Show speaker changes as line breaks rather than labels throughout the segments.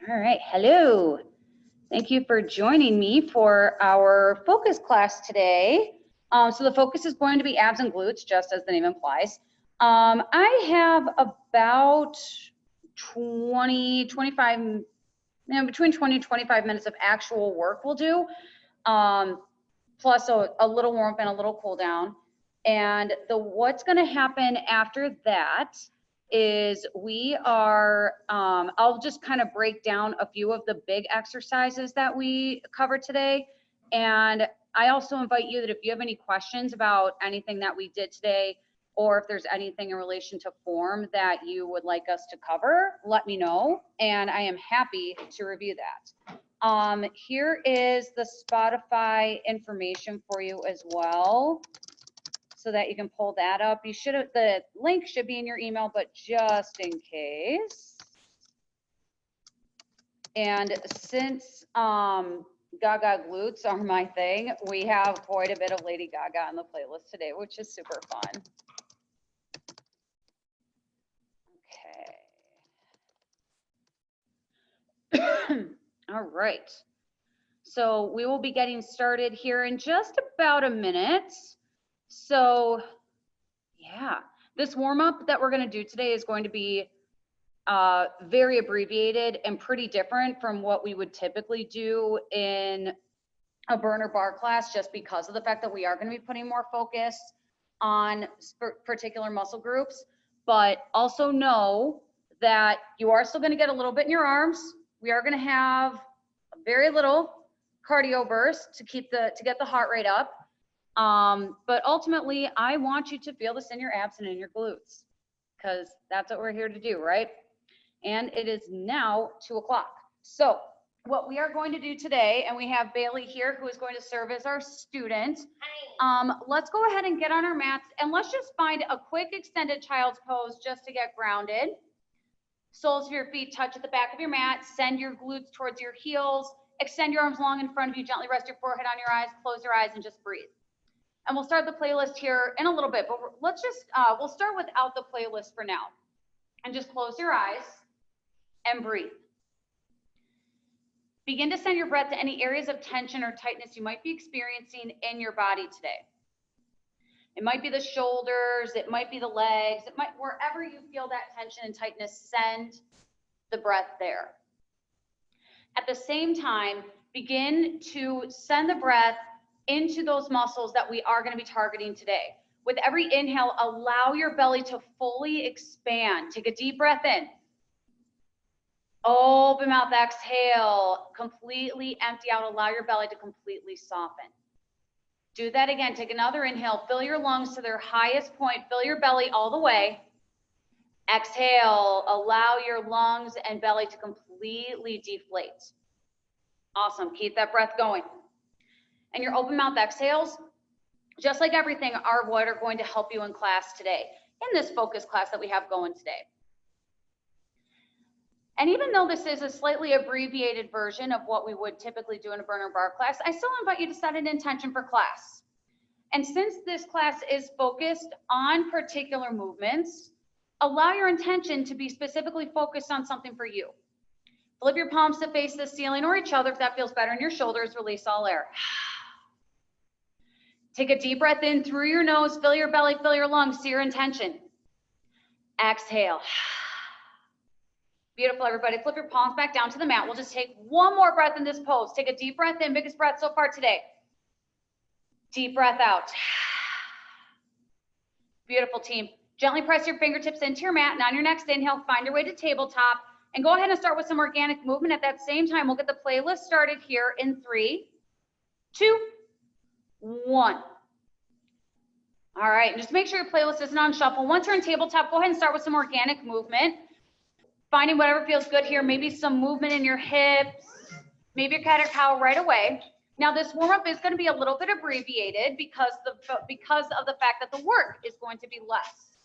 All right, hello. Thank you for joining me for our focus class today. So the focus is going to be abs and glutes, just as the name implies. I have about 25, between 20 and 25 minutes of actual work we'll do, plus a little warm up and a little cool down. And what's gonna happen after that is I'll just kind of break down a few of the big exercises that we covered today. And I also invite you that if you have any questions about anything that we did today, or if there's anything in relation to form that you would like us to cover, let me know, and I am happy to review that. Here is the Spotify information for you as well, so that you can pull that up. The link should be in your email, but just in case. And since Gaga glutes are my thing, we have quite a bit of Lady Gaga on the playlist today, which is super fun. Okay. All right. So we will be getting started here in just about a minute. So yeah, this warm up that we're going to do today is going to be very abbreviated and pretty different from what we would typically do in a burner bar class, just because of the fact that we are going to be putting more focus on particular muscle groups. But also know that you are still going to get a little bit in your arms. We are going to have a very little cardio burst to get the heart rate up. But ultimately, I want you to feel this in your abs and in your glutes, because that's what we're here to do, right? And it is now 2 o'clock. So what we are going to do today, and we have Bailey here who is going to serve as our student. Let's go ahead and get on our mats, and let's just find a quick extended child's pose just to get grounded. Soles of your feet touch at the back of your mat. Send your glutes towards your heels. Extend your arms long in front of you. Gently rest your forehead on your eyes. Close your eyes and just breathe. And we'll start the playlist here in a little bit, but let's just, we'll start without the playlist for now. And just close your eyes and breathe. Begin to send your breath to any areas of tension or tightness you might be experiencing in your body today. It might be the shoulders, it might be the legs, wherever you feel that tension and tightness, send the breath there. At the same time, begin to send the breath into those muscles that we are going to be targeting today. With every inhale, allow your belly to fully expand. Take a deep breath in. Open mouth, exhale. Completely empty out. Allow your belly to completely soften. Do that again. Take another inhale. Fill your lungs to their highest point. Fill your belly all the way. Exhale. Allow your lungs and belly to completely deflate. Awesome. Keep that breath going. And your open mouth exhales, just like everything, are what are going to help you in class today, in this focus class that we have going today. And even though this is a slightly abbreviated version of what we would typically do in a burner bar class, I still invite you to set an intention for class. And since this class is focused on particular movements, allow your intention to be specifically focused on something for you. Flip your palms to face the ceiling or each other if that feels better in your shoulders. Release all air. Take a deep breath in through your nose. Fill your belly, fill your lungs to your intention. Exhale. Beautiful, everybody. Flip your palms back down to the mat. We'll just take one more breath in this pose. Take a deep breath in, biggest breath so far today. Deep breath out. Beautiful, team. Gently press your fingertips into your mat, and on your next inhale, find your way to tabletop. And go ahead and start with some organic movement. At that same time, we'll get the playlist started here in 3, 2, 1. All right, and just make sure your playlist isn't on shuffle. Once you're in tabletop, go ahead and start with some organic movement. Finding whatever feels good here, maybe some movement in your hips, maybe a cat or cow right away. Now this warm-up is going to be a little bit abbreviated because of the fact that the work is going to be less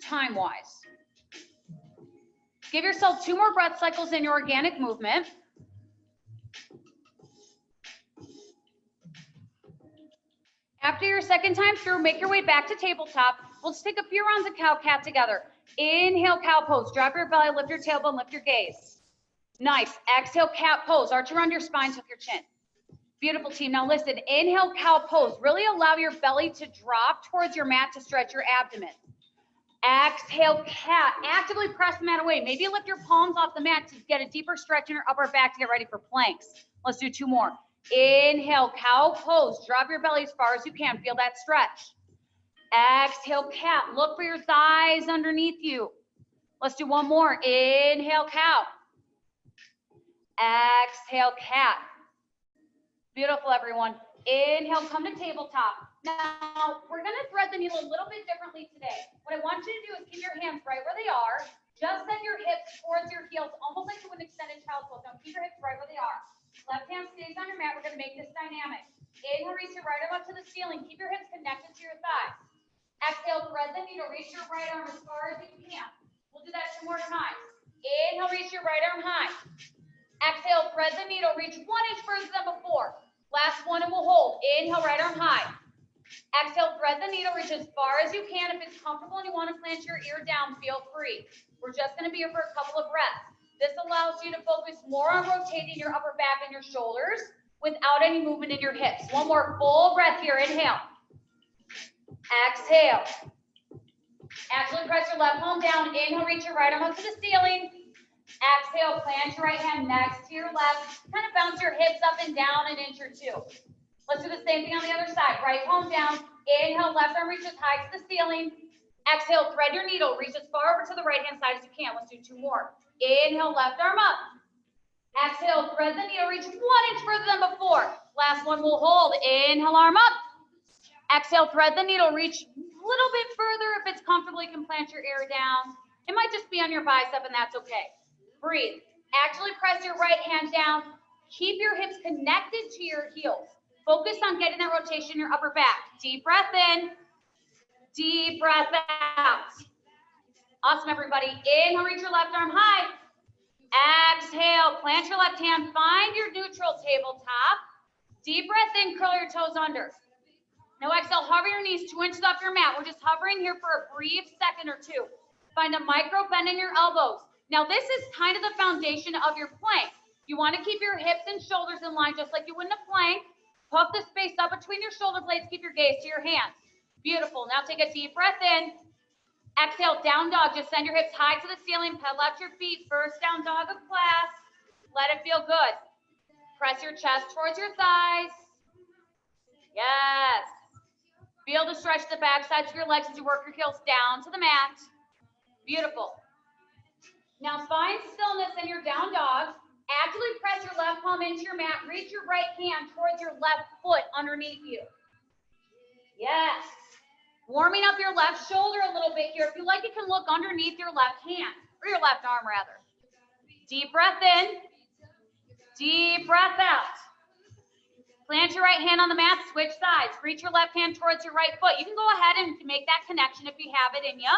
time-wise. Give yourself 2 more breath cycles in your organic movement. After your second time through, make your way back to tabletop. We'll just take a few rounds of cow-cat together. Inhale, cow pose. Drop your belly, lift your tailbone, lift your gaze. Nice. Exhale, cat pose. Arch around your spine, tuck your chin. Beautiful, team. Now listen, inhale, cow pose. Really allow your belly to drop towards your mat to stretch your abdomen. Exhale, cat. Actively press the mat away. Maybe lift your palms off the mat to get a deeper stretch in your upper back to get ready for planks. Let's do 2 more. Inhale, cow pose. Drop your belly as far as you can. Feel that stretch. Exhale, cat. Look for your thighs underneath you. Let's do 1 more. Inhale, cow. Exhale, cat. Beautiful, everyone. Inhale, come to tabletop. Now, we're going to thread the needle a little bit differently today. What I want you to do is keep your hands right where they are. Just send your hips towards your heels, almost like you would extended child's pose. Now, keep your hips right where they are. Left hand stays on your mat. We're going to make this dynamic. Inhale, reach your right arm up to the ceiling. Keep your hips connected to your thighs. Exhale, thread the needle. Reach your right arm as far as you can. We'll do that 2 more times. Inhale, reach your right arm high. Exhale, thread the needle. Reach 1 inch further than before. Last one and we'll hold. Inhale, right arm high. Exhale, thread the needle. Reach as far as you can. If it's comfortable and you want to plant your ear down, feel free. We're just going to be here for a couple of breaths. This allows you to focus more on rotating your upper back and your shoulders without any movement in your hips. 1 more full breath here. Inhale. Exhale. Actually press your left palm down. Inhale, reach your right arm up to the ceiling. Exhale, plant your right hand next to your left. Kind of bounce your hips up and down an inch or 2. Let's do the same thing on the other side. Right palm down. Inhale, left arm reaches high to the ceiling. Exhale, thread your needle. Reach as far over to the right hand side as you can. Let's do 2 more. Inhale, left arm up. Exhale, thread the needle. Reach 1 inch further than before. Last one, we'll hold. Inhale, arm up. Exhale, thread the needle. Reach a little bit further. If it's comfortable, you can plant your ear down. It might just be on your bicep, and that's okay. Breathe. Actually press your right hand down. Keep your hips connected to your heels. Focus on getting that rotation in your upper back. Deep breath in. Deep breath out. Awesome, everybody. Inhale, reach your left arm high. Exhale, plant your left hand. Find your neutral tabletop. Deep breath in, curl your toes under. Now exhale, hover your knees 2 inches off your mat. We're just hovering here for a brief second or 2. Find a micro bend in your elbows. Now this is kind of the foundation of your plank. You want to keep your hips and shoulders in line just like you would in a plank. Puff the space up between your shoulder blades. Keep your gaze to your hands. Beautiful. Now take a deep breath in. Exhale, down dog. Just send your hips high to the ceiling. Pedal out your feet. First down dog of class. Let it feel good. Press your chest towards your thighs. Yes. Feel to stretch the back sides of your legs as you work your heels down to the mat. Beautiful. Now find stillness in your down dog. Actually press your left palm into your mat. Reach your right hand towards your left foot underneath you. Yes. Warming up your left shoulder a little bit here. If you like, you can look underneath your left hand, or your left arm rather. Deep breath in. Deep breath out. Plant your right hand on the mat, switch sides. Reach your left hand towards your right foot. You can go ahead and make that connection if you have it in you.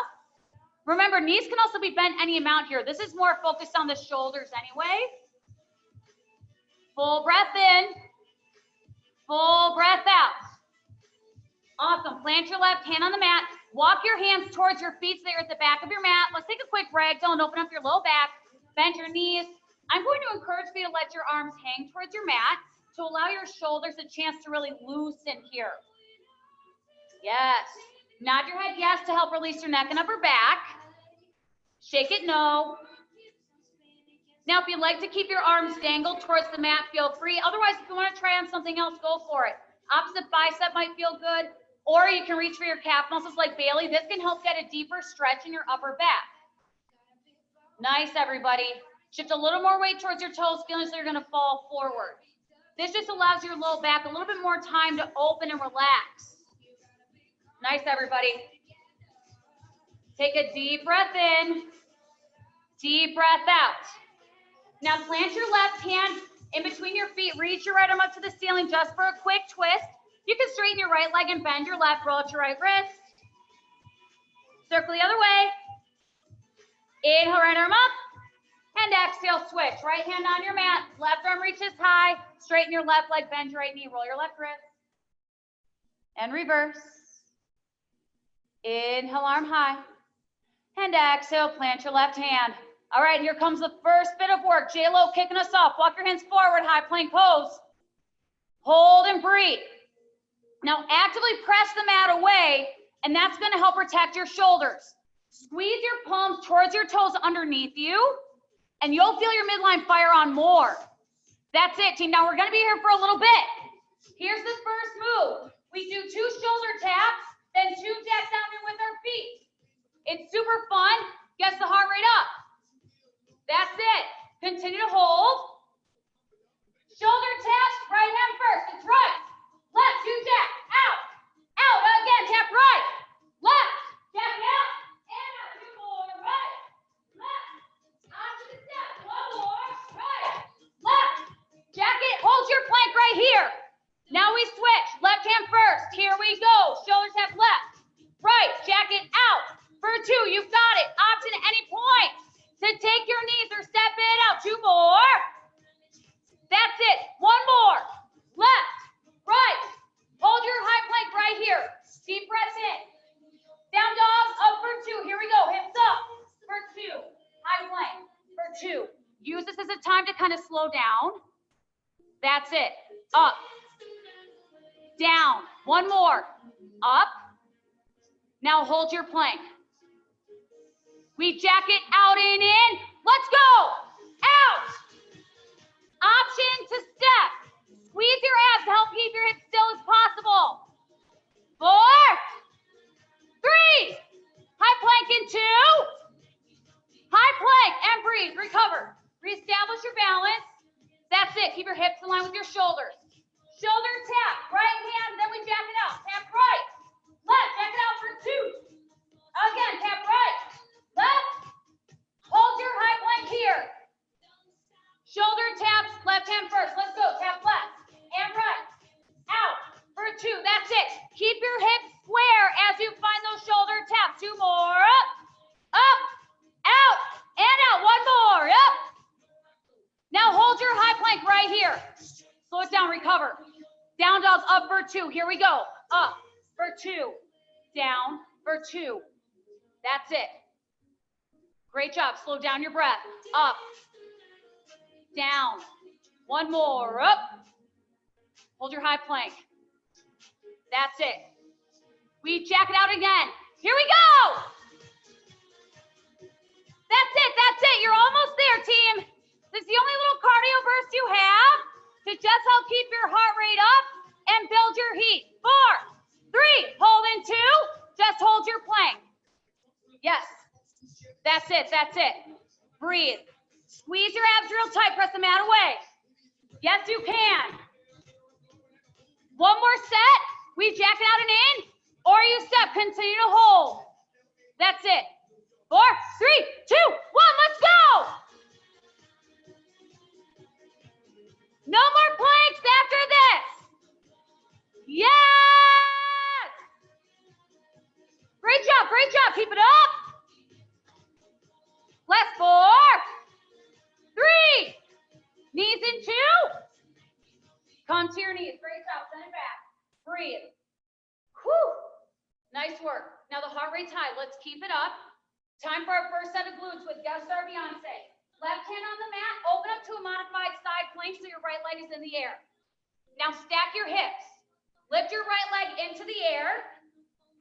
Remember, knees can also be bent any amount here. This is more focused on the shoulders anyway. Full breath in. Full breath out. Awesome. Plant your left hand on the mat. Walk your hands towards your feet so they're at the back of your mat. Let's take a quick ragdoll and open up your low back. Bend your knees. I'm going to encourage you to let your arms hang towards your mat to allow your shoulders a chance to really loosen here. Yes. Nod your head yes to help release your neck and upper back. Shake it no. Now, if you'd like to keep your arms dangled towards the mat, feel free. Otherwise, if you want to try on something else, go for it. Opposite bicep might feel good, or you can reach for your calf muscles like Bailey. This can help get a deeper stretch in your upper back. Nice, everybody. Shift a little more weight towards your toes, feeling as though you're going to fall forward. This just allows your low back a little bit more time to open and relax. Nice, everybody. Take a deep breath in. Deep breath out. Now plant your left hand in between your feet. Reach your right arm up to the ceiling just for a quick twist. You can straighten your right leg and bend your left. Roll out your right wrist. Circle the other way. Inhale, right arm up. And exhale, switch. Right hand on your mat. Left arm reaches high. Straighten your left leg, bend your right knee. Roll your left wrist. And reverse. Inhale, arm high. And exhale, plant your left hand. All right, here comes the first bit of work. J-Lo kicking us off. Walk your hands forward, high plank pose. Hold and breathe. Now actively press the mat away, and that's gonna help protect your shoulders. Squeeze your palms towards your toes underneath you, and you'll feel your midline fire on more. That's it, team. Now we're gonna be here for a little bit. Here's the first move. We do 2 shoulder taps, then 2 taps down here with our feet. It's super fun. Gets the heart rate up. That's it. Continue to hold. Shoulder taps, right hand first. It's right. Left, 2 taps. Out. Out. Again, tap right. Left. Tap out. And out. 2 more. Right. Left. Opposite step. 1 more. Right. Left. Jacket. Hold your plank right here. Now we switch. Left hand first. Here we go. Shoulder tap left. Right. Jacket out. For 2. You've got it. Option at any point to take your knees or step it out. 2 more. That's it. 1 more. Left, right. Hold your high plank right here. Deep breath in. Down dog, up for 2. Here we go. Hips up for 2. High plank for 2. Use this as a time to kind of slow down. That's it. Up. Down. 1 more. Up. Now hold your plank. We jacket out and in. Let's go. Out. Option to step. Squeeze your abs to help keep your hips still as possible. 4, 3. High plank in 2. High plank and breathe. Recover. Reestablish your balance. That's it. Keep your hips in line with your shoulders. Shoulder tap. Right hand. Then we jack it out. Tap right. Left. Jack it out for 2. Again. Tap right. Left. Hold your high plank here. Shoulder taps, left hand first. Let's go. Tap left and right. Out for 2. That's it. Keep your hips square as you find those shoulder taps. 2 more. Up, out, and out. 1 more. Up. Now hold your high plank right here. Slow it down. Recover. Down dog. Up for 2. Here we go. Up for 2. Down for 2. That's it. Great job. Slow down your breath. Up. Down. 1 more. Up. Hold your high plank. That's it. We jack it out again. Here we go. That's it. That's it. You're almost there, team. This is the only little cardio burst you have to just help keep your heart rate up and build your heat. 4, 3. Hold in 2. Just hold your plank. Yes. That's it. That's it. Breathe. Squeeze your abs real tight. Press the mat away. Yes, you can. 1 more set. We jack it out and in, or you step. Continue to hold. That's it. 4, 3, 2, 1. Let's go. No more planks after this. Yes. Great job. Great job. Keep it up. Last 4, 3. Knees in 2. Come to your knees. Great job. Send it back. Breathe. Whew. Nice work. Now the heart rate's high. Let's keep it up. Time for our first set of glutes with guest star Beyonce. Left hand on the mat. Open up to a modified side plank so your right leg is in the air. Now stack your hips. Lift your right leg into the air.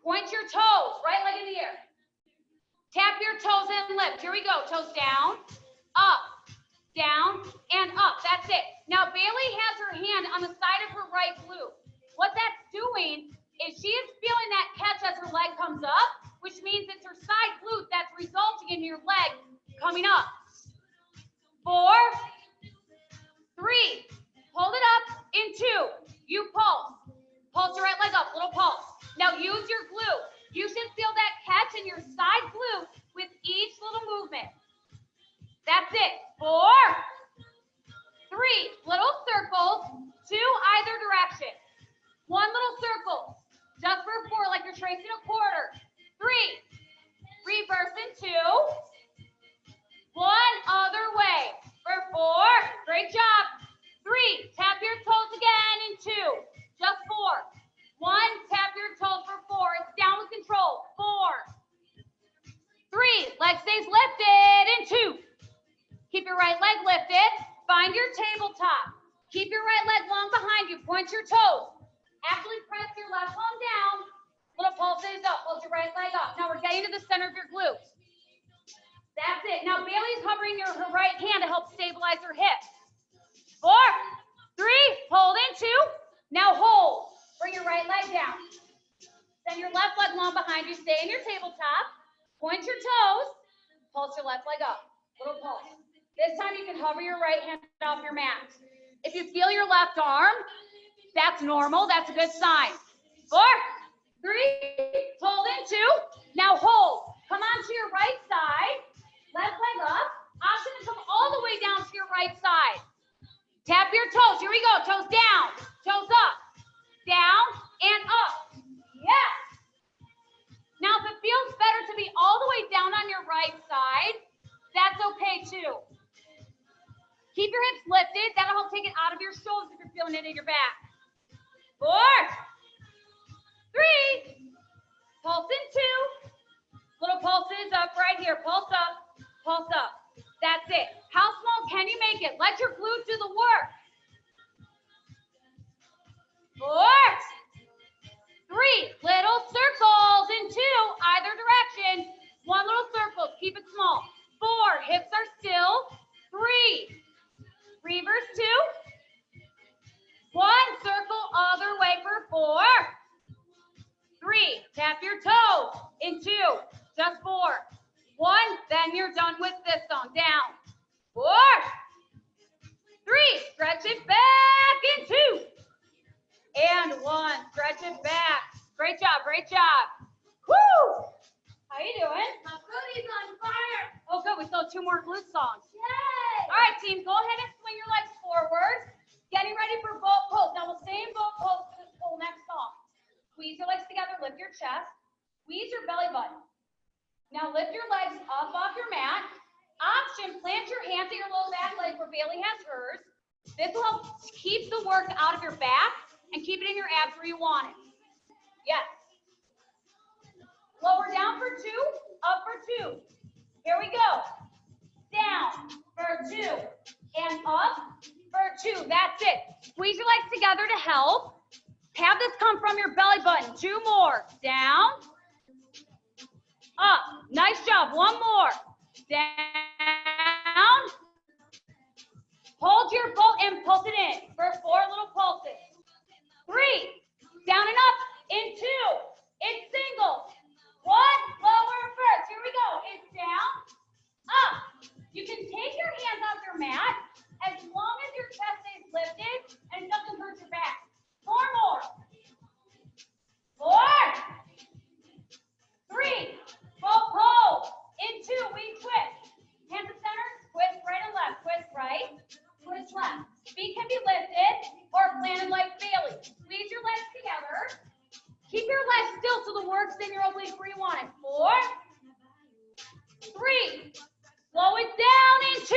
Point your toes. Right leg in the air. Tap your toes and lift. Here we go. Toes down, up, down, and up. That's it. Now, Bailey has her hand on the side of her right glute. What that's doing is she is feeling that catch as her leg comes up, which means it's her side glute that's resulting in your leg coming up. 4, 3. Hold it up in 2. You pulse. Pulse your right leg up. Little pulse. Now, use your glute. You should feel that catch in your side glute with each little movement. That's it. 4, 3. Little circles, 2 either direction. 1 little circle, just for 4, like you're tracing a quarter. 3. Reverse in 2. 1 other way. For 4. Great job. 3. Tap your toes again in 2. Just 4. 1. Tap your toes for 4. It's down with control. 4. 3. Leg stays lifted in 2. leg lifted. Find your tabletop. Keep your right leg long behind you. Point your toes. Actually press your left palm down. Little pulses up. Hold your right leg up. Now we're getting to the center of your glutes. That's it. Now Bailey's hovering her right hand to help stabilize her hips. 4, 3, hold in 2. Now hold. Bring your right leg down. Send your left leg long behind you. Stay in your tabletop. Point your toes. Pulse your left leg up. Little pulse. This time you can hover your right hand off your mat. If you feel your left arm, that's normal. That's a good sign. 4, 3, hold in 2. Now hold. Come on to your right side. Left leg up. Option to come all the way down to your right side. Tap your toes. Here we go. Toes down. Toes up. Down and up. Yes. Now, if it feels better to be all the way down on your right side, that's okay too. Keep your hips lifted. That'll help take it out of your shoulders if you're feeling it in your back. 4, 3, pulse in 2. Little pulses up right here. Pulse up, pulse up. That's it. How small can you make it? Let your glutes do the work. 4, 3, little circles in 2, either direction. 1 little circle, keep it small. 4, hips are still. 3, reverse 2. 1, circle other way for 4. 3, tap your toes in 2, just 4. 1, then you're done with this song. Down. 4, 3, stretch it back in 2. And 1, stretch it back. Great job, great job. Woo! How you doing?
My booty's on fire.
Oh, good, we still have 2 more glute songs.
Yay!
All right, team, go ahead and swing your legs forward. Getting ready for boat pose. Now we'll stay in boat pose for this whole next song. Squeeze your legs together, lift your chest. Squeeze your belly button. Now lift your legs up off your mat. Option, plant your hands at your low back leg where Bailey has hers. This will help keep the work out of your back and keep it in your abs where you want it. Yes. Lower down for 2, up for 2. Here we go. Down for 2 and up for 2. That's it. Squeeze your legs together to help. Have this come from your belly button. 2 more. Down. Up. Nice job. 1 more. Down. Hold your boat and pulse it in for 4 little pulses. 3. Down and up in 2. It's single. 1. Lower first. Here we go. It's down. Up. You can take your hands off your mat as long as your chest stays lifted and it doesn't hurt your back. 4 more. 4. 3. Boat pose. In 2, we twist. Hands to center, twist right and left. Twist right, twist left. Feet can be lifted or planted like Bailey. Squeeze your legs together. Keep your legs still so the work's in your oblique where you want it. 4. 3. Slow it down in 2.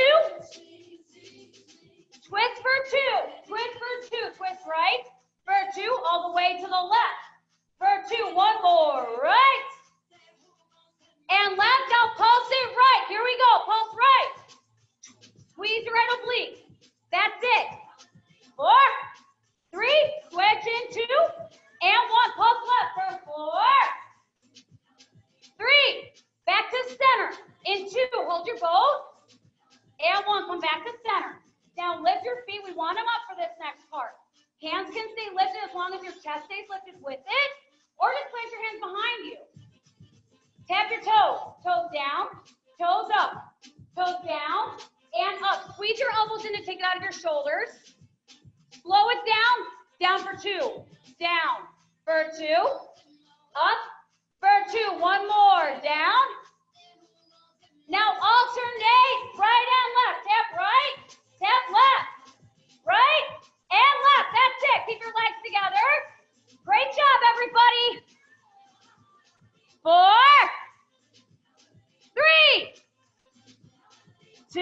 Twist for 2. Twist for 2. Twist right for 2 all the way to the left. For 2. 1 more. Right. And left. Now pulse it right. Here we go. Pulse right. Squeeze your right oblique. That's it. 4. 3. Switch in 2. And 1. Pulse left for 4. 3. Back to center. In 2. Hold your boat. And 1. Come back to center. Now lift your feet. We want them up for this next part. Hands can stay lifted as long as your chest stays lifted with it. Or just place your hands behind you. Tap your toes. Toes down. Toes up. Toes down. And up. Squeeze your elbows in to take it out of your shoulders. Slow it down. Down for 2. Down for 2. Up for 2. 1 more. Down. Now alternate. Right and left. Tap right. Tap left. Right and left. That's it. Keep your legs together. Great job, everybody. 4. 3. 2.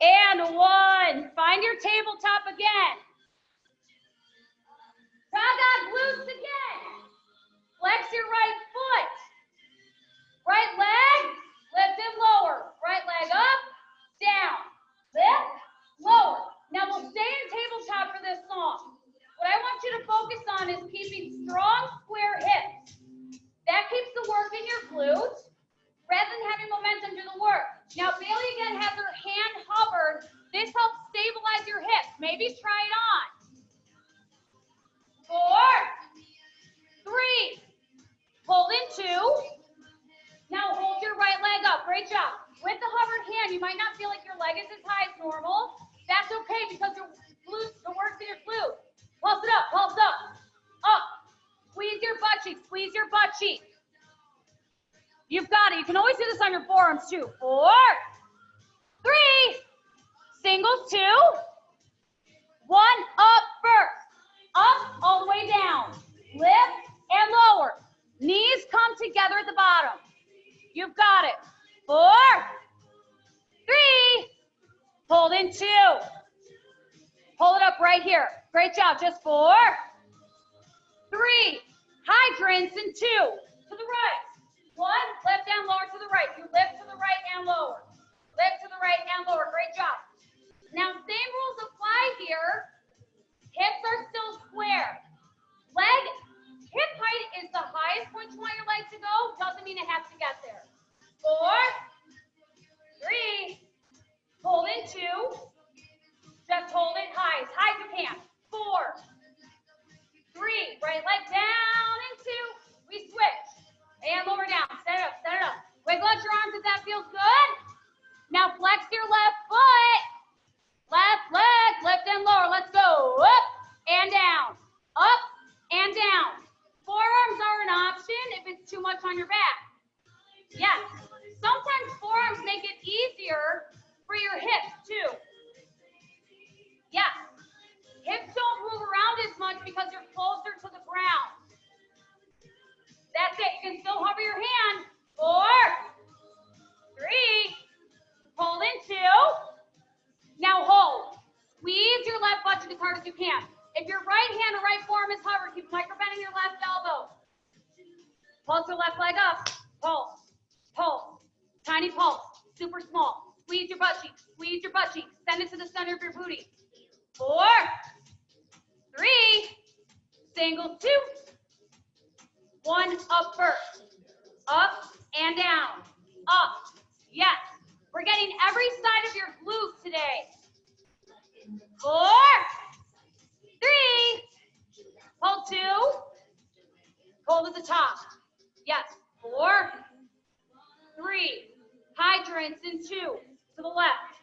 And 1. Find your tabletop again. Gaga glutes again. Flex your right foot. Right leg, lift and lower. Right leg up, down. one is keeping strong square hips. That keeps the work in your glutes rather than having momentum do the work. Now Bailey again has her hand hovered. This helps stabilize your hips. Maybe try it on. 4, 3, hold in 2. Now hold your right leg up. Great job. With the hovered hand, you might not feel like your leg is as high as normal. That's okay because the work's in your glute. Pulse it up, pulse up. Up. Squeeze your butt cheek, squeeze your butt cheek. You've got it. You can always do this on your forearms too. 4, 3, singles 2, 1, up first. Up, all the way down. Lift and lower. Knees come together at the bottom. You've got it. 4, 3, hold in 2. Hold it up right here. Great job. Just 4, 3, hydrants in 2. To the right. 1, left and lower to the right. You lift to the right and lower. Lift to the right and lower. Great job. Now, same rules apply here. Hips are still square. Hip height is the highest point you want your legs to go. Doesn't mean it has to get there. 4, 3, hold in 2. Just hold it high, as high as you can. 4, 3, right leg down in 2. We switch. And lower down. Set it up, set it up. Wiggle out your arms if that feels good. Now flex your left foot. Left leg, lift and lower. Let's go. Up and down. Up and down. Forearms are an option if it's too much on your back. Yes. Sometimes forearms make it easier for your hips too. Yes. Hips don't move around as much because you're closer to the ground. That's it. You can still hover your hand. 4, 3, hold in 2. Now hold. Squeeze your left butt cheek as hard as you can. If your right hand or right forearm is hovered, keep microbending your left elbow. Pulse your left leg up. Pulse. Pulse. Tiny pulse. Super small. Squeeze your butt cheek. Squeeze your butt cheek. Send it to the center of your booty. 4, 3, single 2. 1, up first. Up and down. Up. Yes. We're getting every side of your glute today. 4, 3, hold 2. Hold at the top. Yes. 4, 3, hydrants in 2. To the left.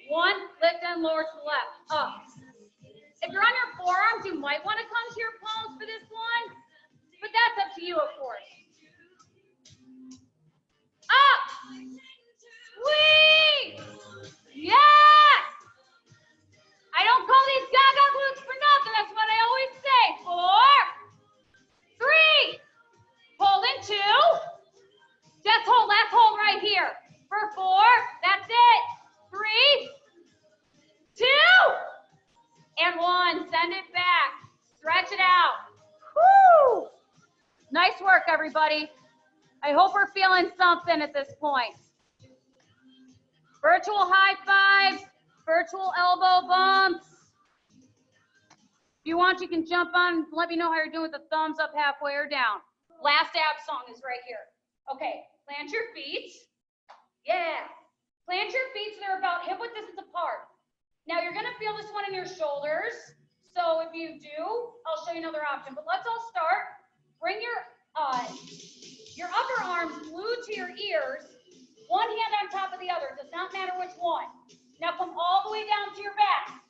1, lift and lower to the left. Up. If you're on your forearms, you might want to come to your palms for this one, but that's up to you, of course. Up. Squeeze. Yes. I don't call these gaga glutes for nothing. That's what I always say. 4, 3, hold in 2. Just hold. Last hold right here. For 4, that's it. 3, 2, and 1. Send it back. Stretch it out. Woo! Nice work, everybody. I hope we're feeling something at this point. Virtual high fives, virtual elbow bumps. If you want, you can jump on. Let me know how you're doing with the thumbs up, halfway, or down. Last ab song is right here. Okay, plant your feet. Yeah. Plant your feet so they're about hip width distance apart. Now you're gonna feel this one in your shoulders. So if you do, I'll show you another option. But let's all start. Bring your upper arms glued to your ears. One hand on top of the other. It does not matter which one. Now come all the way down to your back.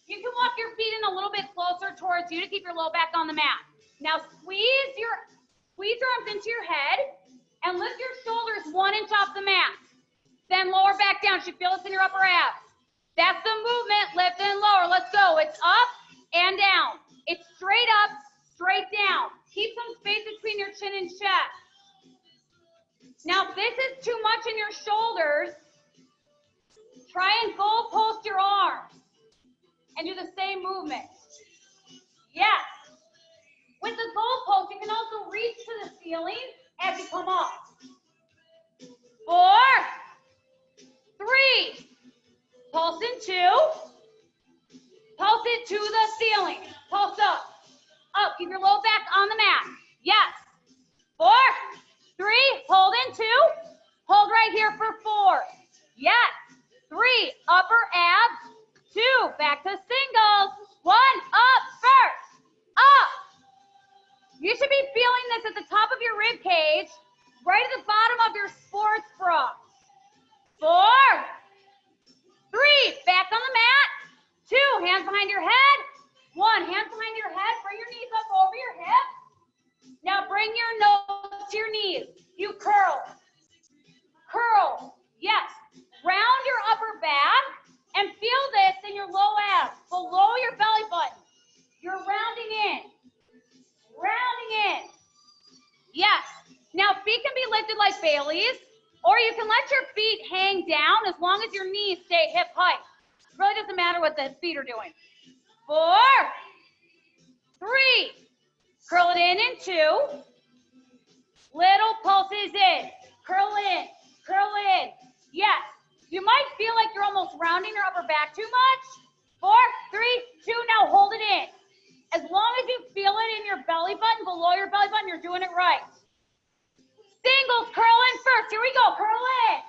You can walk your feet in a little bit closer towards you to keep your low back on the mat. Now squeeze your arms into your head and lift your shoulders 1 inch off the mat. Then lower back down. You should feel this in your upper abs. That's the movement. Lift and lower. Let's go. It's up and down. It's straight up, straight down. Keep some space between your chin and chest. Now, if this is too much in your shoulders, try and goal post your arms and do the same movement. Yes. With the goal post, you can also reach to the ceiling as you come up. 4, 3, pulse in 2, pulse it to the ceiling, pulse up, up. Keep your low back on the mat. Yes. 4, 3, hold in 2. Hold right here for 4. Yes. 3, upper abs. 2, back to singles. 1, up first. Up. You should be feeling this at the top of your rib cage, right at the bottom of your sports bra. 4, 3, back on the mat. 2, hands behind your head. 1, hands behind your head. Bring your knees up over your hips. Now bring your nose to your knees. You curl. Curl. Yes. Round your upper back and feel this in your low abs, below your belly button. You're rounding in. Rounding in. Yes. Now feet can be lifted like Baileys, or you can let your feet hang down as long as your knees stay hip height. It really doesn't matter what the feet are doing. 4, 3, curl it in 2. Little pulses in. Curl in. Curl in. Yes. You might feel like you're almost rounding your upper back too much. 4, 3, 2. Now hold it in. As long as you feel it in your belly button, below your belly button, you're doing it right. Singles, curl in first. Here we go. Curl in.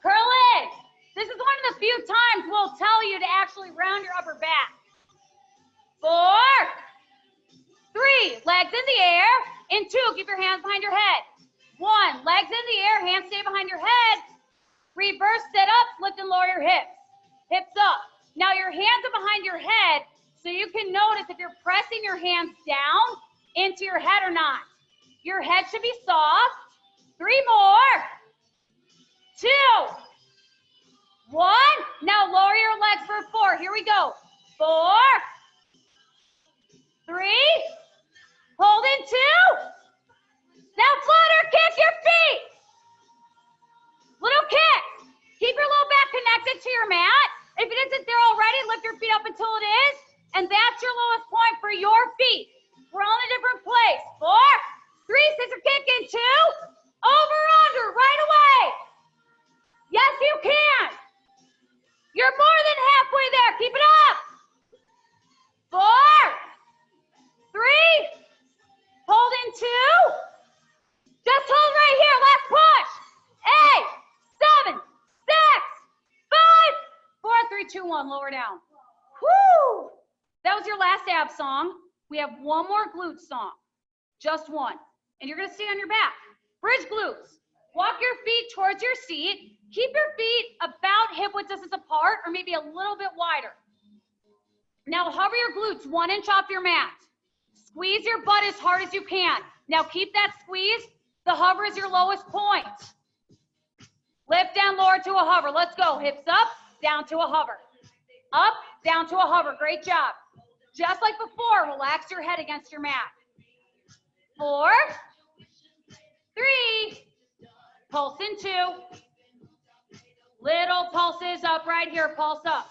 Curl in. This is one of the few times we'll tell you to actually round your upper back. 4, 3, legs in the air. In 2, keep your hands behind your head. 1, legs in the air, hands stay behind your head. Reverse sit-ups, lift and lower your hips. Hips up. Now your hands are behind your head, so you can notice if you're pressing your hands down into your head or not. Your head should be soft. 3 more. 2, 1. Now lower your legs for 4. Here we go. 4, 3, hold in 2. Now flutter, kick your feet. Little kick. Keep your low back connected to your mat. If it isn't there already, lift your feet up until it is. And that's your lowest point for your feet. We're all in a different place. 4, 3, scissor kick in 2. Over, under, right away. Yes, you can. You're more than halfway there. Keep it up. 4, 3, hold in 2. Just hold right here. Last push. 8, 7, 6, 5, 4, 3, 2, 1. Lower down. Whoo! That was your last ab song. We have one more glute song. Just one. And you're going to stay on your back. Bridge glutes. Walk your feet towards your seat. Keep your feet about hip width distance apart or maybe a little bit wider. Now hover your glutes 1 inch off your mat. Squeeze your butt as hard as you can. Now keep that squeeze. The hover is your lowest point. Lift down, lower to a hover. Let's go. Hips up, down to a hover. Up, down to a hover. Great job. Just like before, relax your head against your mat. 4, 3, pulse in 2. Little pulses up right here. Pulse up.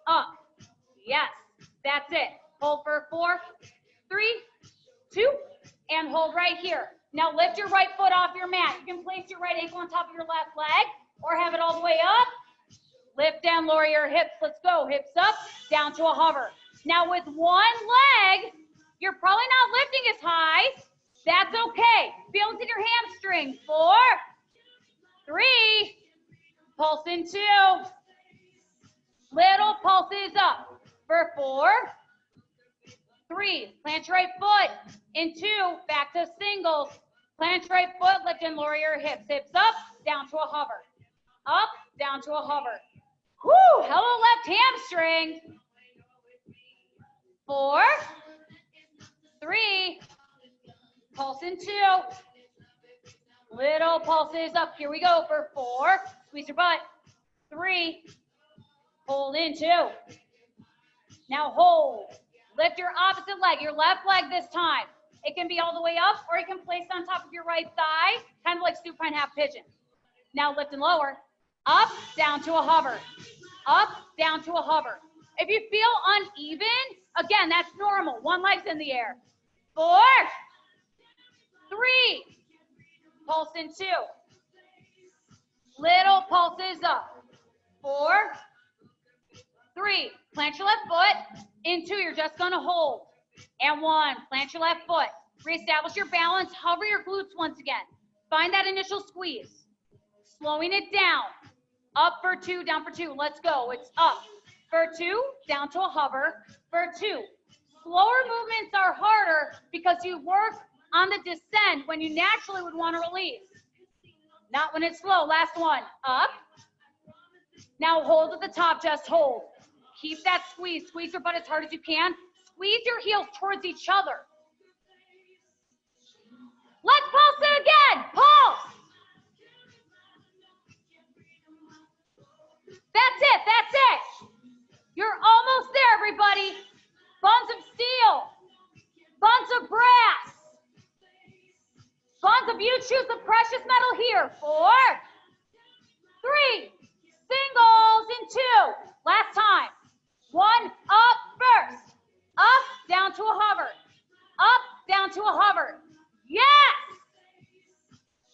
Up. Yes, that's it. Hold for 4, 3, 2, and hold right here. Now lift your right foot off your mat. You can place your right ankle on top of your left leg or have it all the way up. Lift down, lower your hips. Let's go. Hips up, down to a hover. Now with one leg, you're probably not lifting as high. That's okay. Feel it in your hamstring. 4, 3, pulse in 2. Little pulses up for 4, 3. Plant your right foot in 2. Back to singles. Plant your right foot. Lift and lower your hips. Hips up, down to a hover. Up, down to a hover. Whoo! Hello, left hamstring. 4, 3. Pulse in 2. Little pulses up. Here we go for 4. Squeeze your butt. 3. Hold in 2. Now hold. Lift your opposite leg, your left leg this time. It can be all the way up or you can place it on top of your right thigh, kind of like supine half pigeon. Now lift and lower. Up, down to a hover. Up, down to a hover. If you feel uneven, again, that's normal. One leg's in the air. 4, 3. Pulse in 2. Little pulses up. 4, 3. Plant your left foot. In 2, you're just going to hold. And 1. Plant your left foot. Reestablish your balance. Hover your glutes once again. Find that initial squeeze. Slowing it down. Up for 2, down for 2. Let's go. It's up for 2, down to a hover for 2. Slower movements are harder because you work on the descent when you naturally would want to release. Not when it's slow. Last one. Up. Now hold at the top. Just hold. Keep that squeeze. Squeeze your butt as hard as you can. Squeeze your heels towards each other. Let's pulse it again. Pulse. That's it. That's it. You're almost there, everybody. Buns of steel. Buns of brass. Buns of you choose the precious metal here. 4, 3, singles in 2. Last time. 1, up first. Up, down to a hover. Up, down to a hover. Yes.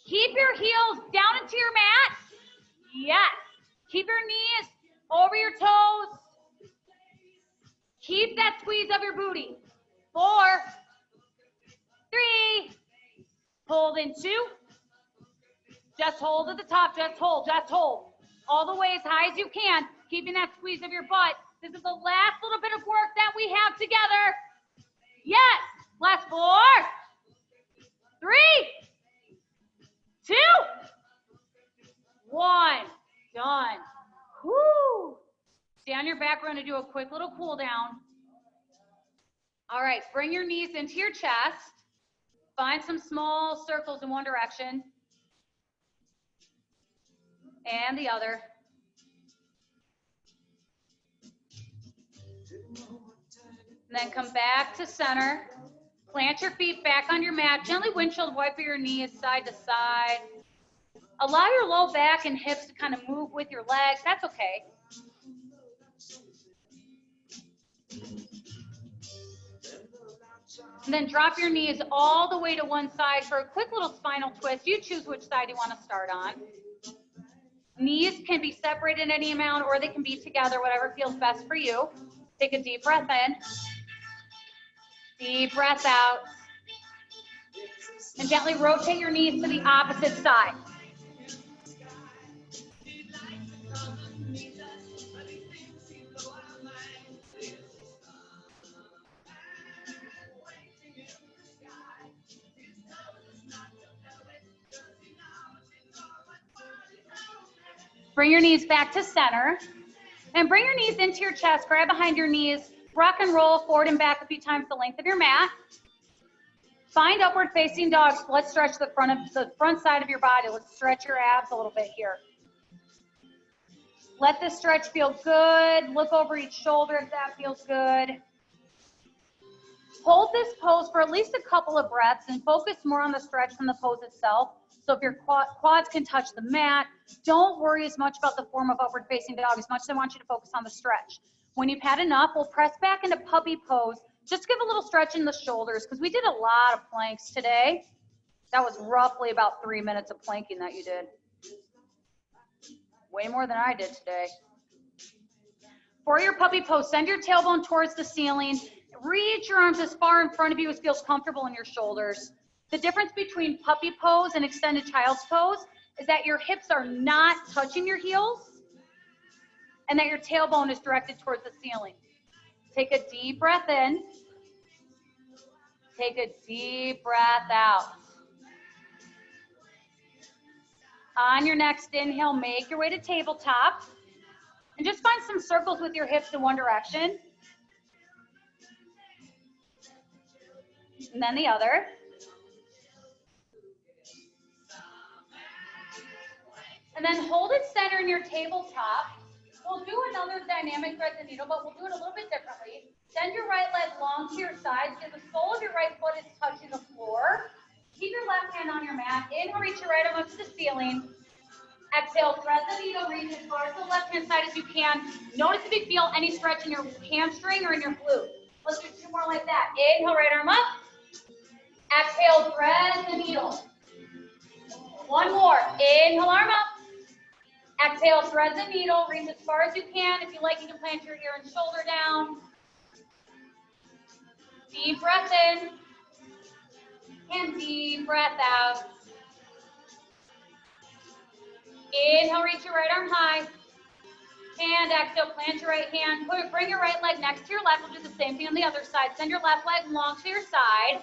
Keep your heels down into your mat. Yes. Keep your knees over your toes. Keep that squeeze of your booty. 4, 3, hold in 2. Just hold at the top. Just hold. Just hold. All the way as high as you can, keeping that squeeze of your butt. This is the last little bit of work that we have together. Yes. Last 4, 3, 2, 1. Done. Woo. Stay on your back. We're going to do a quick little cool down. All right. Bring your knees into your chest. Find some small circles in one direction. And the other. And then come back to center. Plant your feet back on your mat. Gently windshield wiper your knees side to side. Allow your low back and hips to kind of move with your legs. That's okay. And then drop your knees all the way to one side for a quick little spinal twist. You choose which side you want to start on. Knees can be separated any amount or they can be together, whatever feels best for you. Take a deep breath in. Deep breath out. And gently rotate your knees to the opposite side. Bring your knees back to center. And bring your knees into your chest. Grab behind your knees. Rock and roll forward and back a few times the length of your mat. Find upward facing dog. Let's stretch the front side of your body. Let's stretch your abs a little bit here. Let this stretch feel good. Look over each shoulder if that feels good. Hold this pose for at least a couple of breaths and focus more on the stretch than the pose itself. So if your quads can touch the mat, don't worry as much about the form of upward facing dog as much as I want you to focus on the stretch. When you've had enough, we'll press back into puppy pose. Just give a little stretch in the shoulders because we did a lot of planks today. That was roughly about 3 minutes of planking that you did. Way more than I did today. For your puppy pose, send your tailbone towards the ceiling. Reach your arms as far in front of you as feels comfortable in your shoulders. The difference between puppy pose and extended child's pose is that your hips are not touching your heels and that your tailbone is directed towards the ceiling. Take a deep breath in. Take a deep breath out. On your next inhale, make your way to tabletop. And just find some circles with your hips in one direction. And then the other. And then hold it center in your tabletop. We'll do another dynamic thread the needle, but we'll do it a little bit differently. Send your right leg long to your side so the sole of your right foot is touching the floor. Keep your left hand on your mat. Inhale, reach your right arm up to the ceiling. Exhale, thread the needle, reach as far to the left-hand side as you can. Notice if you feel any stretch in your hamstring or in your glute. Let's do 2 more like that. Inhale, right arm up. Exhale, thread the needle. 1 more. Inhale, arm up. Exhale, thread the needle. Reach as far as you can. If you like, you can plant your ear and shoulder down. Deep breath in and deep breath out. Inhale, reach your right arm high. And exhale, plant your right hand. Bring your right leg next to your left. We'll do the same thing on the other side. Send your left leg long to your side.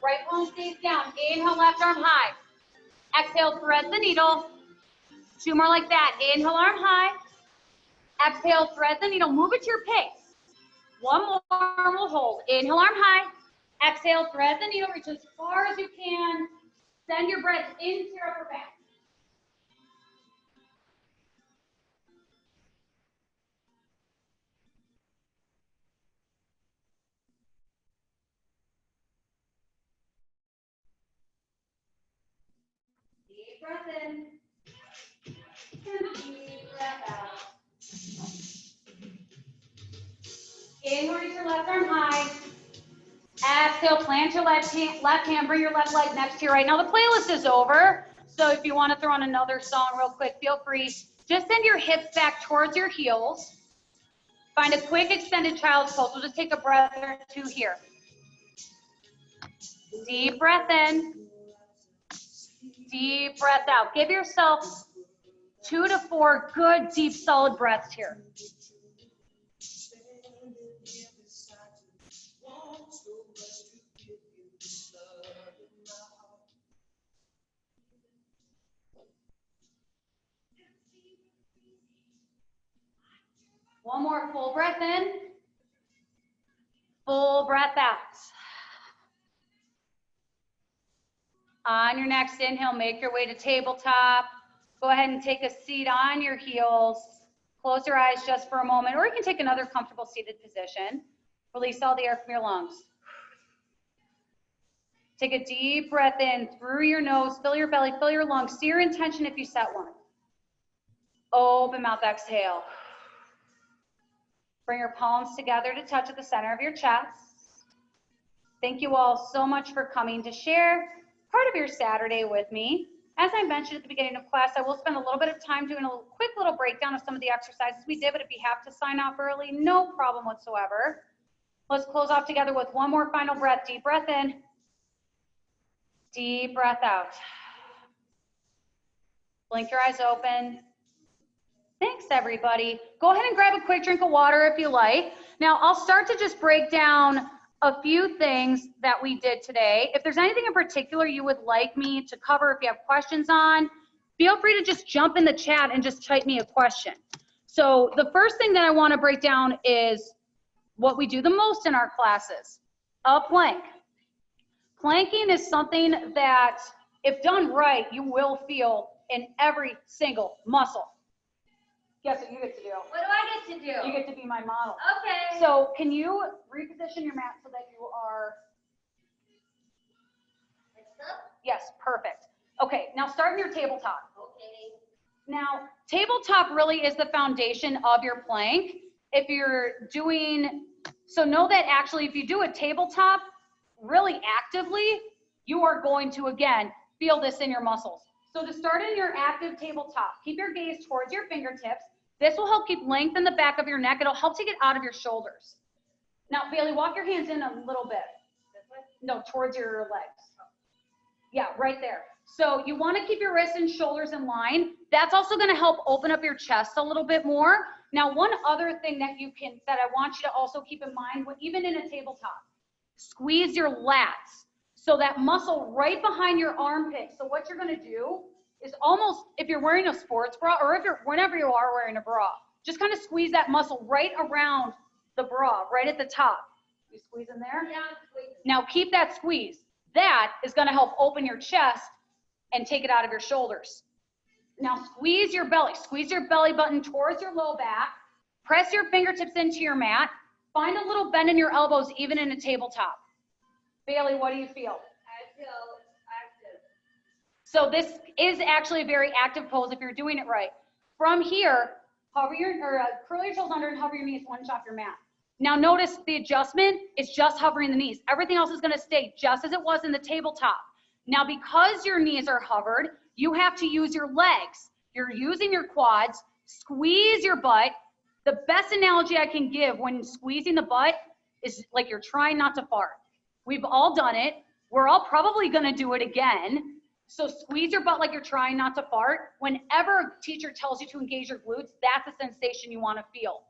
Right palm stays down. Inhale, left arm high. Exhale, thread the needle. 2 more like that. Inhale, arm high. Exhale, thread the needle. Move it to your pace. 1 more, we'll hold. Inhale, arm high. Exhale, thread the needle. Reach as far as you can. Send your breath into your upper back. Deep breath in. And deep breath out. Inhale, reach your left arm high. Exhale, plant your left hand, bring your left leg next to your right. Now the playlist is over, so if you want to throw on another song real quick, feel free. Just send your hips back towards your heels. Find a quick extended child's pose. We'll just take a breath or 2 here. Deep breath in. Deep breath out. Give yourself 2 to 4 good, deep, solid breaths here. One more full breath in. Full breath out. On your next inhale, make your way to tabletop. Go ahead and take a seat on your heels. Close your eyes just for a moment, or you can take another comfortable seated position. Release all the air from your lungs. Take a deep breath in through your nose, fill your belly, fill your lungs. See your intention if you set one. Open mouth, exhale. Bring your palms together to touch at the center of your chest. Thank you all so much for coming to share part of your Saturday with me. As I mentioned at the beginning of class, I will spend a little bit of time doing a quick little breakdown of some of the exercises we did, but if you have to sign off early, no problem whatsoever. Let's close off together with one more final breath. Deep breath in. Deep breath out. Blink your eyes open. Thanks, everybody. Go ahead and grab a quick drink of water if you like. Now, I'll start to just break down a few things that we did today. If there's anything in particular you would like me to cover, if you have questions on, feel free to just jump in the chat and just type me a question. So the first thing that I want to break down is what we do the most in our classes, a plank. Planking is something that, if done right, you will feel in every single muscle. Guess what you get to do?
What do I get to do?
You get to be my model.
Okay.
So can you reposition your mat so that you are,
Like so?
yes, perfect. Okay, now start in your tabletop.
Okay.
Now, tabletop really is the foundation of your plank. If you're doing, so know that actually if you do a tabletop really actively, you are going to, again, feel this in your muscles. So to start in your active tabletop, keep your gaze towards your fingertips. This will help keep length in the back of your neck. It'll help take it out of your shoulders. Now, Bailey, walk your hands in a little bit.
This way?
No, towards your legs. Yeah, right there. So you want to keep your wrists and shoulders in line. That's also going to help open up your chest a little bit more. Now, one other thing that I want you to also keep in mind, even in a tabletop, squeeze your lats. So that muscle right behind your armpit. So what you're going to do is almost, if you're wearing a sports bra, or whenever you are wearing a bra, just kind of squeeze that muscle right around the bra, right at the top. You squeeze in there?
Yeah, I'm squeezing.
Now keep that squeeze. That is going to help open your chest and take it out of your shoulders. Now squeeze your belly button towards your low back. Press your fingertips into your mat. Find a little bend in your elbows, even in a tabletop. Bailey, what do you feel?
I feel active.
So this is actually a very active pose if you're doing it right. From here, curl your toes under and hover your knees 1 inch off your mat. Now notice the adjustment is just hovering the knees. Everything else is going to stay just as it was in the tabletop. Now because your knees are hovered, you have to use your legs. You're using your quads. Squeeze your butt. The best analogy I can give when squeezing the butt is like you're trying not to fart. We've all done it. We're all probably gonna do it again. So squeeze your butt like you're trying not to fart. Whenever a teacher tells you to engage your glutes, that's a sensation you wanna feel.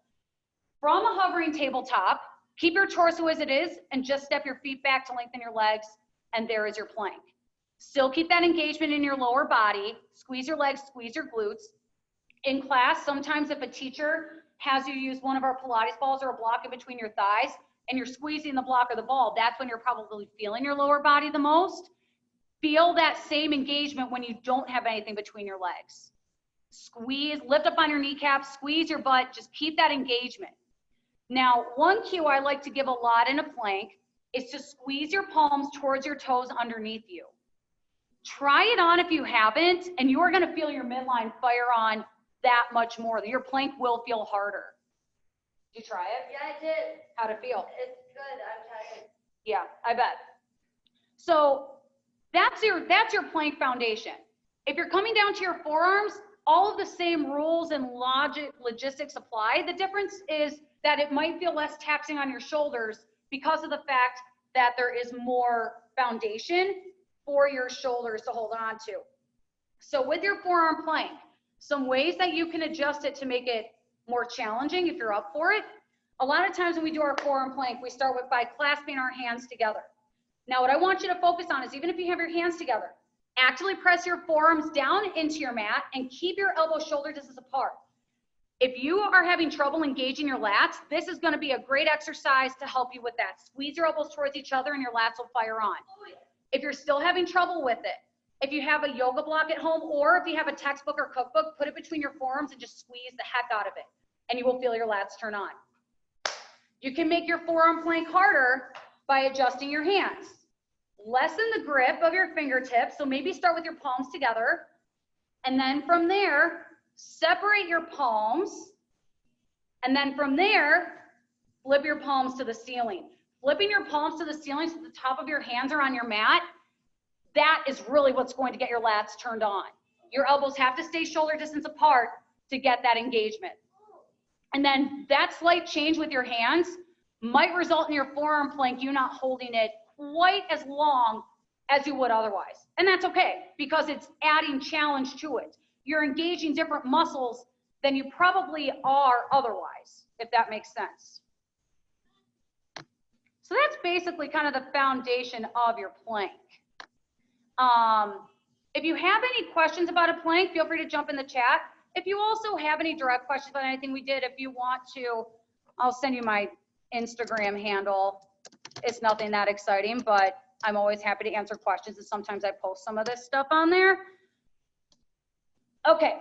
From a hovering tabletop, keep your torso as it is and just step your feet back to lengthen your legs, and there is your plank. Still keep that engagement in your lower body. Squeeze your legs, squeeze your glutes. In class, sometimes if a teacher has you use one of our Pilates balls or a block in between your thighs and you're squeezing the block or the ball, that's when you're probably feeling your lower body the most. Feel that same engagement when you don't have anything between your legs. Squeeze, lift up on your kneecaps, squeeze your butt, just keep that engagement. Now, one cue I like to give a lot in a plank is to squeeze your palms towards your toes underneath you. Try it on if you haven't, and you are gonna feel your midline fire on that much more. Your plank will feel harder. Did you try it?
Yeah, I did.
How'd it feel?
It's good. I'm tired.
Yeah, I bet. So that's your plank foundation. If you're coming down to your forearms, all of the same rules and logistics apply. The difference is that it might feel less taxing on your shoulders because of the fact that there is more foundation for your shoulders to hold on to. So with your forearm plank, some ways that you can adjust it to make it more challenging if you're up for it. A lot of times when we do our forearm plank, we start with by clasping our hands together. Now what I want you to focus on is even if you have your hands together, actively press your forearms down into your mat and keep your elbow shoulder distance apart. If you are having trouble engaging your lats, this is gonna be a great exercise to help you with that. Squeeze your elbows towards each other and your lats will fire on. If you're still having trouble with it, if you have a yoga block at home or if you have a textbook or cookbook, put it between your forearms and just squeeze the heck out of it and you will feel your lats turn on. You can make your forearm plank harder by adjusting your hands. Lessen the grip of your fingertips, so maybe start with your palms together, and then from there, separate your palms, and then from there, flip your palms to the ceiling. Flipping your palms to the ceiling so the top of your hands are on your mat, that is really what's going to get your lats turned on. Your elbows have to stay shoulder distance apart to get that engagement. And then that slight change with your hands might result in your forearm plank, you not holding it quite as long as you would otherwise. And that's okay, because it's adding challenge to it. You're engaging different muscles than you probably are otherwise, if that makes sense. So that's basically kind of the foundation of your plank. If you have any questions about a plank, feel free to jump in the chat. If you also have any direct questions about anything we did, if you want to, I'll send you my Instagram handle. It's nothing that exciting, but I'm always happy to answer questions, and sometimes I post some of this stuff on there. Okay,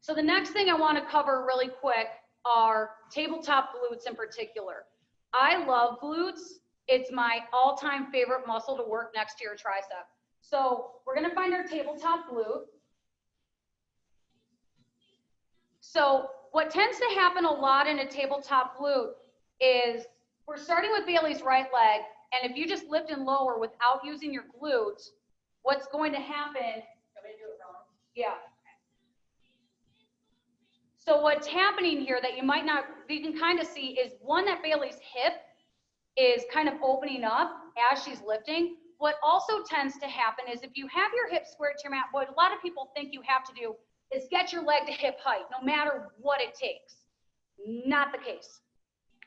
so the next thing I want to cover really quick are tabletop glutes in particular. I love glutes. It's my all-time favorite muscle to work next to your tricep. So we're going to find our tabletop glute. So what tends to happen a lot in a tabletop glute is we're starting with Bailey's right leg, and if you just lift and lower without using your glutes, what's going to happen? Want me to do it wrong? Yeah. So what's happening here that you can kind of see is one, that Bailey's hip is kind of opening up as she's lifting. What also tends to happen is if you have your hips squared to your mat, what a lot of people think you have to do is get your leg to hip height, no matter what it takes. Not the case.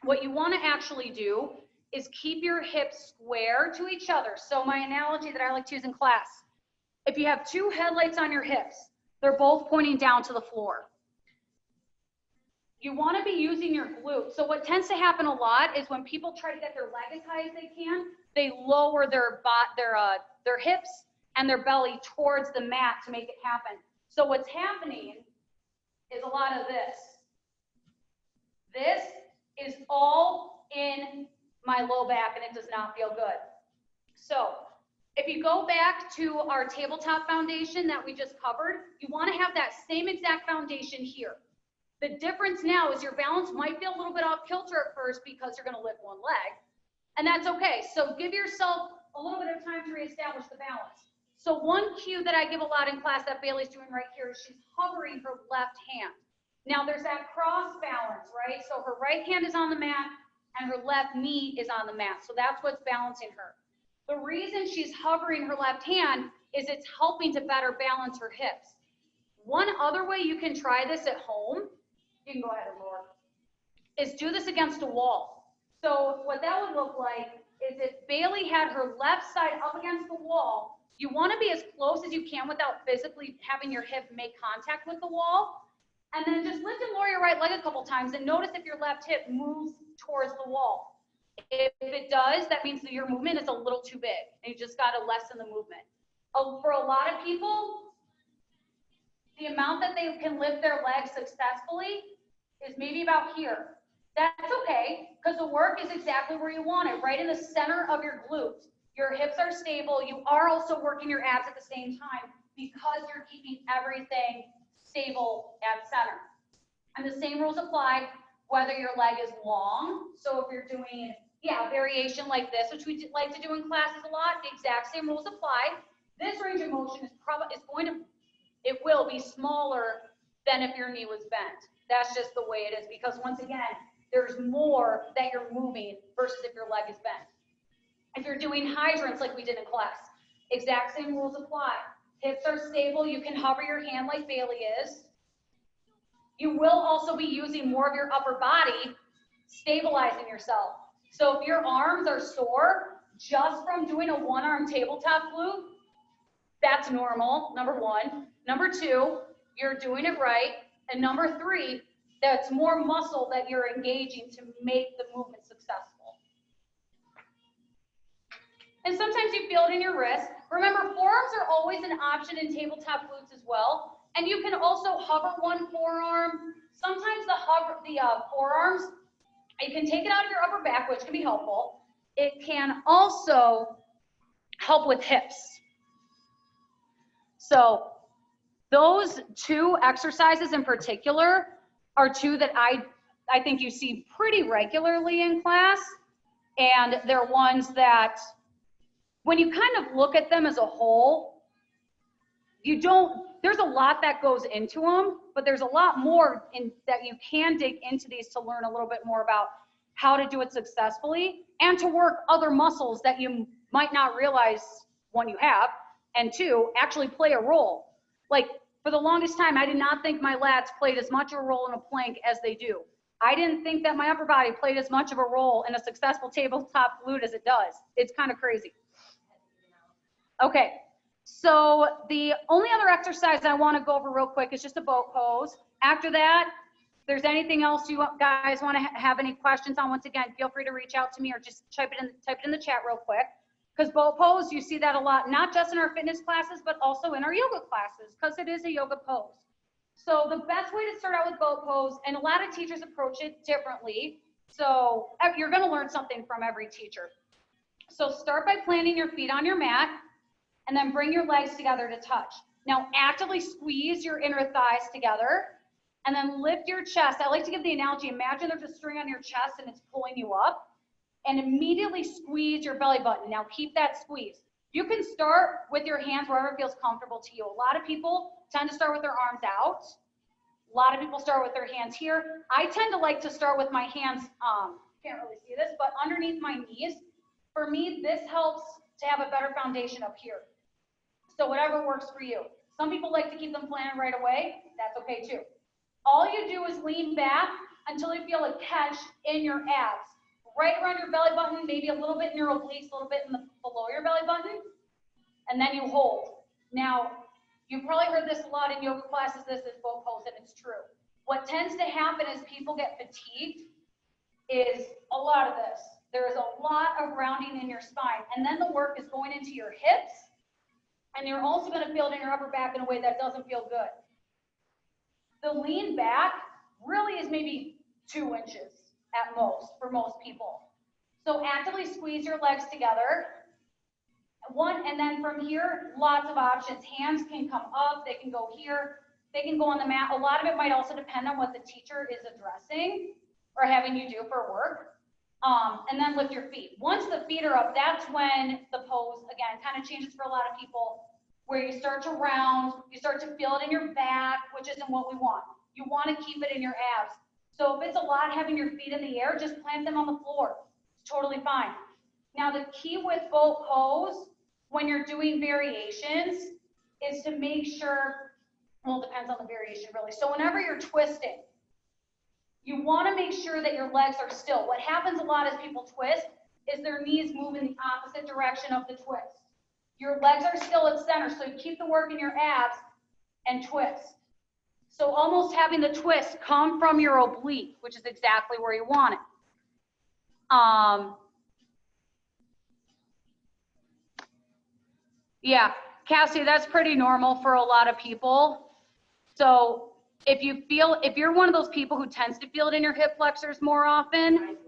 What you want to actually do is keep your hips square to each other. So my analogy that I like to use in class, if you have two headlights on your hips, they're both pointing down to the floor. You want to be using your glutes. So what tends to happen a lot is when people try to get their leg as high as they can, they lower their hips and their belly towards the mat to make it happen. So what's happening is a lot of this. This is all in my low back and it does not feel good. So if you go back to our tabletop foundation that we just covered, you want to have that same exact foundation here. The difference now is your balance might feel a little bit off kilter at first because you're going to lift one leg, and that's okay. So give yourself a little bit of time to reestablish the balance. So one cue that I give a lot in class that Bailey's doing right here is she's hovering her left hand. Now there's that cross balance, right? So her right hand is on the mat, and her left knee is on the mat. So that's what's balancing her. The reason she's hovering her left hand is it's helping to better balance her hips. One other way you can try this at home, you can go ahead and lower, is do this against a wall. So what that would look like is if Bailey had her left side up against the wall, you want to be as close as you can without physically having your hip make contact with the wall. And then just lift and lower your right leg a couple times and notice if your left hip moves towards the wall. If it does, that means that your movement is a little too big and you just got to lessen the movement. For a lot of people, the amount that they can lift their legs successfully is maybe about here. That's okay, because the work is exactly where you want it, right in the center of your glutes. Your hips are stable. You are also working your abs at the same time because you're keeping everything stable at center. And the same rules apply whether your leg is long. So if you're doing, a variation like this, which we like to do in classes a lot, the exact same rules apply. This range of motion it will be smaller than if your knee was bent. That's just the way it is, because once again, there's more that you're moving versus if your leg is bent. If you're doing hydrants like we did in class, exact same rules apply. Hips are stable. You can hover your hand like Bailey is. You will also be using more of your upper body, stabilizing yourself. So if your arms are sore just from doing a one-arm tabletop glute, that's normal, number one. Number two, you're doing it right. And number three, that's more muscle that you're engaging to make the movement successful. And sometimes you feel it in your wrist. Remember, forearms are always an option in tabletop glutes as well. And you can also hover one forearm. Sometimes the forearms, you can take it out of your upper back, which can be helpful. It can also help with hips. So those two exercises in particular are two that I think you see pretty regularly in class. And they're ones that, when you kind of look at them as a whole, there's a lot that goes into them, but there's a lot more that you can dig into these to learn a little bit more about how to do it successfully and to work other muscles that you might not realize, one, you have, and two, actually play a role. Like, for the longest time, I did not think my lats played as much of a role in a plank as they do. I didn't think that my upper body played as much of a role in a successful tabletop glute as it does. It's kind of crazy. Okay, so the only other exercise I want to go over real quick is just a boat pose. After that, if there's anything else you guys want to have any questions on, once again, feel free to reach out to me or just type it in the chat real quick. Because boat pose, you see that a lot, not just in our fitness classes, but also in our yoga classes, because it is a yoga pose. So the best way to start out with boat pose, and a lot of teachers approach it differently, so you're going to learn something from every teacher. So start by planting your feet on your mat, and then bring your legs together to touch. Now actively squeeze your inner thighs together, and then lift your chest. I like to give the analogy, imagine there's a string on your chest and it's pulling you up, and immediately squeeze your belly button. Now keep that squeeze. You can start with your hands wherever feels comfortable to you. A lot of people tend to start with their arms out. A lot of people start with their hands here. I tend to like to start with my hands, can't really see this, but underneath my knees. For me, this helps to have a better foundation up here. So whatever works for you. Some people like to keep them planted right away. That's okay too. All you do is lean back until you feel a catch in your abs. Right around your belly button, maybe a little bit in your obliques, a little bit below your belly button, and then you hold. Now, you've probably heard this a lot in yoga classes, this is boat pose, and it's true. What tends to happen is people get fatigued is a lot of this. There is a lot of rounding in your spine, and then the work is going into your hips, and you're also going to feel it in your upper back in a way that doesn't feel good. The lean back really is maybe 2 inches at most for most people. So actively squeeze your legs together. And then from here, lots of options. Hands can come up, they can go here, they can go on the mat. A lot of it might also depend on what the teacher is addressing or having you do for work. And then lift your feet. Once the feet are up, that's when the pose, again, kind of changes for a lot of people, where you start to round, you start to feel it in your back, which isn't what we want. You want to keep it in your abs.
So if it's a lot having your feet in the air, just plant them on the floor. It's totally fine. Now the key with boat pose, when you're doing variations, is to make sure, well, it depends on the variation really. So whenever you're twisting, you want to make sure that your legs are still. What happens a lot as people twist is their knees move in the opposite direction of the twist. Your legs are still at center, so you keep the work in your abs and twist. So almost having the twist come from your oblique, which is exactly where you want it. Yeah, Cassie, that's pretty normal for a lot of people. So if you're one of those people who tends to feel it in your hip flexors more often,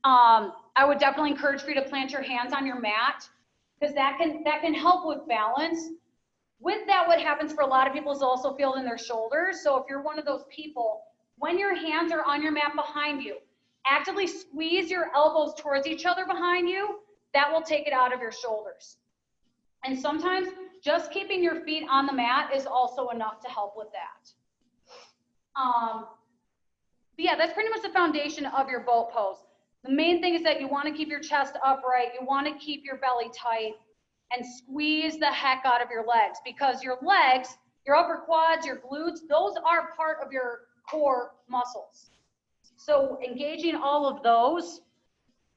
I would definitely encourage for you to plant your hands on your mat, because that can help with balance. With that, what happens for a lot of people is also feel it in their shoulders. So if you're one of those people, when your hands are on your mat behind you, actively squeeze your elbows towards each other behind you. That will take it out of your shoulders. And sometimes just keeping your feet on the mat is also enough to help with that. But yeah, that's pretty much the foundation of your boat pose. The main thing is that you want to keep your chest upright, you want to keep your belly tight, and squeeze the heck out of your legs, because your legs, your upper quads, your glutes, those are part of your core muscles. So engaging all of those,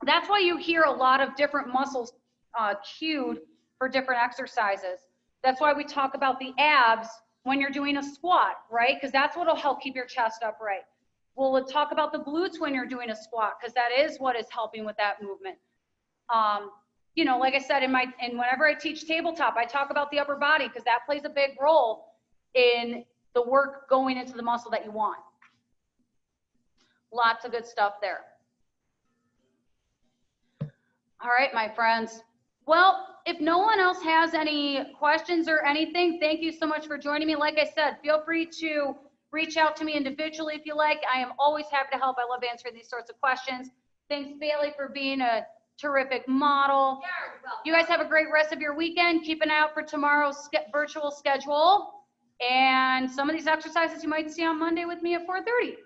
that's why you hear a lot of different muscles cued for different exercises. That's why we talk about the abs when you're doing a squat, right? Because that's what will help keep your chest upright. We'll talk about the glutes when you're doing a squat, because that is what is helping with that movement. You know, like I said, whenever I teach tabletop, I talk about the upper body, because that plays a big role in the work going into the muscle that you want. Lots of good stuff there. All right, my friends. Well, if no one else has any questions or anything, thank you so much for joining me. Like I said, feel free to reach out to me individually if you like. I am always happy to help. I love answering these sorts of questions. Thanks, Bailey, for being a terrific model. You guys have a great rest of your weekend. Keep an eye out for tomorrow's virtual schedule and some of these exercises you might see on Monday with me at 4:30.